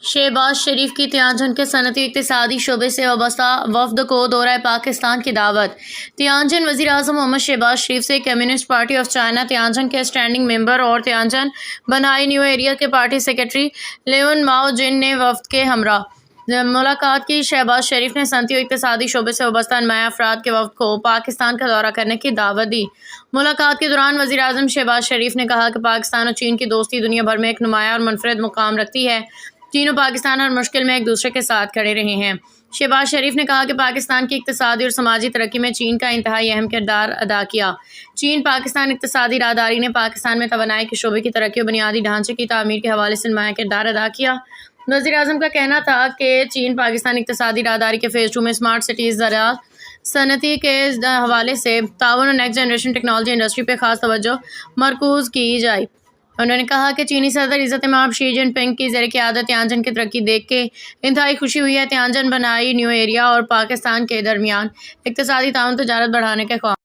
شہباز شریف کی تیانجن کے صنعتی اقتصادی شعبے سے وابستہ وفد کو دورہ پاکستان کی دعوت۔ تیانجن وزیر اعظم محمد شہباز شریف سے کمیونسٹ پارٹی آف چائنا تیانجن کے اسٹینڈنگ ممبر اور تیانجن بنائی نیو ایریا کے پارٹی سیکرٹری لیون ماؤ جن نے وفد کے ہمراہ ملاقات کی۔ شہباز شریف نے صنعتی و اقتصادی شعبے سے وابستہ نمایاں افراد کے وفد کو پاکستان کا دورہ کرنے کی دعوت دی۔ ملاقات کے دوران وزیر اعظم شہباز شریف نے کہا کہ پاکستان اور چین کی دوستی دنیا بھر میں ایک نمایاں اور منفرد مقام رکھتی ہے۔ چین و پاکستان ہر مشکل میں ایک دوسرے کے ساتھ کھڑے رہے ہیں۔ شہباز شریف نے کہا کہ پاکستان کی اقتصادی اور سماجی ترقی میں چین کا انتہائی اہم کردار ادا کیا۔ چین پاکستان اقتصادی راہداری نے پاکستان میں توانائی کے شعبے کی ترقی اور بنیادی ڈھانچے کی تعمیر کے حوالے سے نمایاں کردار ادا کیا۔ وزیر اعظم کا کہنا تھا کہ چین پاکستان اقتصادی راہداری کے فیز 2 میں اسمارٹ سٹیز، زراعت، صنعتی کے حوالے سے تعاون اور نیکسٹ جنریشن ٹیکنالوجی انڈسٹری پہ خاص توجہ مرکوز کی جائے۔ انہوں نے کہا کہ چینی صدر عزت مآب شی جن پنگ کی زیر قیادت تیانجن کی ترقی دیکھ کے انتہائی خوشی ہوئی ہے۔ تیانجن بنائی نیو ایریا اور پاکستان کے درمیان اقتصادی تعاون تجارت بڑھانے کے خواہاں